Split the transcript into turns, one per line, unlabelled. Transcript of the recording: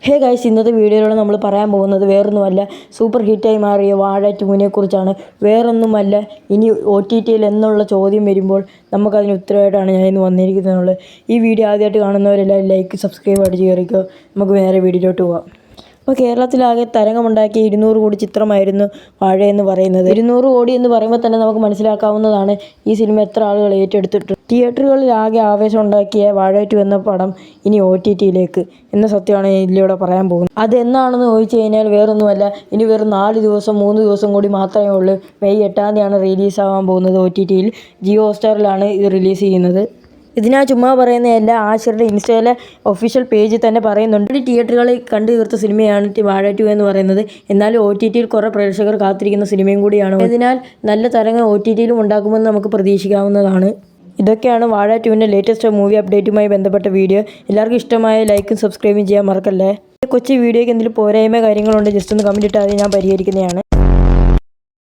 Hey guys, ഇന്നത്തെ വീഡിയോയിലൂടെ നമ്മൾ പറയാൻ പോകുന്നത് വേറൊന്നുമല്ല, സൂപ്പർ ഹിറ്റായി മാറിയ വാഴ 2 കുറിച്ചാണ്. വേറൊന്നുമല്ല, ഇനി OTTയിൽ എന്നുള്ള ചോദ്യം വരുമ്പോൾ നമുക്കതിന് ഉത്തരവായിട്ടാണ് ഞാൻ ഇന്ന് വന്നിരിക്കുന്നത്. ഈ വീഡിയോ ആദ്യമായിട്ട് കാണുന്നവരെല്ലാം ലൈക്ക് സബ്സ്ക്രൈബ് ആയിട്ട് ചേർക്കുക. നമുക്ക് നേരെ വീഡിയോയിലോട്ട് പോകാം. അപ്പോൾ കേരളത്തിലാകെ തരംഗമുണ്ടാക്കിയ 200 കോടി ചിത്രമായിരുന്നു വാഴ എന്ന് പറയുന്നത്. 200 കോടി എന്ന് പറയുമ്പോൾ തന്നെ നമുക്ക് മനസ്സിലാക്കാവുന്നതാണ് ഈ സിനിമ എത്ര ആളുകൾ ഏറ്റെടുത്തിട്ടുണ്ട്. തിയേറ്ററുകളിൽ ആകെ ആവേശം ഉണ്ടാക്കിയ വാഴ 2 എന്ന പടം ഇനി OTTയിലേക്ക് എന്ന സത്യമാണ് ഇതിലൂടെ പറയാൻ പോകുന്നത്. അതെന്നാണെന്ന് ചോദിച്ചു കഴിഞ്ഞാൽ വേറൊന്നുമല്ല, ഇനി വെറും 4 ദിവസം 3 ദിവസം കൂടി മാത്രമേ ഉള്ളൂ. മെയ് 8 റിലീസാകാൻ പോകുന്നത്. OTTയിൽ ജിയോ ഹോട്ട്സ്റ്റാറിലാണ് ഇത് റിലീസ് ചെയ്യുന്നത്. ഇതിനാ ചുമ്മാ പറയുന്നതല്ല, ആഷിറുടെ ഇൻസ്റ്റയിലെ ഒഫീഷ്യൽ പേജിൽ തന്നെ പറയുന്നുണ്ട്. തിയേറ്ററുകളിൽ കണ്ടു തീർത്ത സിനിമയാണ് വാഴ 2 എന്ന് പറയുന്നത്. എന്നാലും OTTയിൽ കുറേ പ്രേക്ഷകർ കാത്തിരിക്കുന്ന സിനിമയും കൂടിയാണ്. അതിനാൽ നല്ല തരംഗം OTTയിലും ഉണ്ടാക്കുമെന്ന് നമുക്ക് പ്രതീക്ഷിക്കാവുന്നതാണ്. ഇതൊക്കെയാണ് വാഴ 2ൻ്റെ ലേറ്റസ്റ്റ് മൂവി അപ്ഡേറ്റുമായി ബന്ധപ്പെട്ട വീഡിയോ. എല്ലാവർക്കും ഇഷ്ടമായ ലൈക്കും സബ്സ്ക്രൈബും ചെയ്യാൻ മറക്കല്ലേ. കൊച്ചു വീഡിയോയ്ക്ക് എന്തെങ്കിലും പോരായ്മ കാര്യങ്ങളുണ്ട് ജസ്റ്റ് ഒന്ന് കമൻറ്റ് ഇട്ടാൽ ഞാൻ പരിഹരിക്കുന്നതാണ്.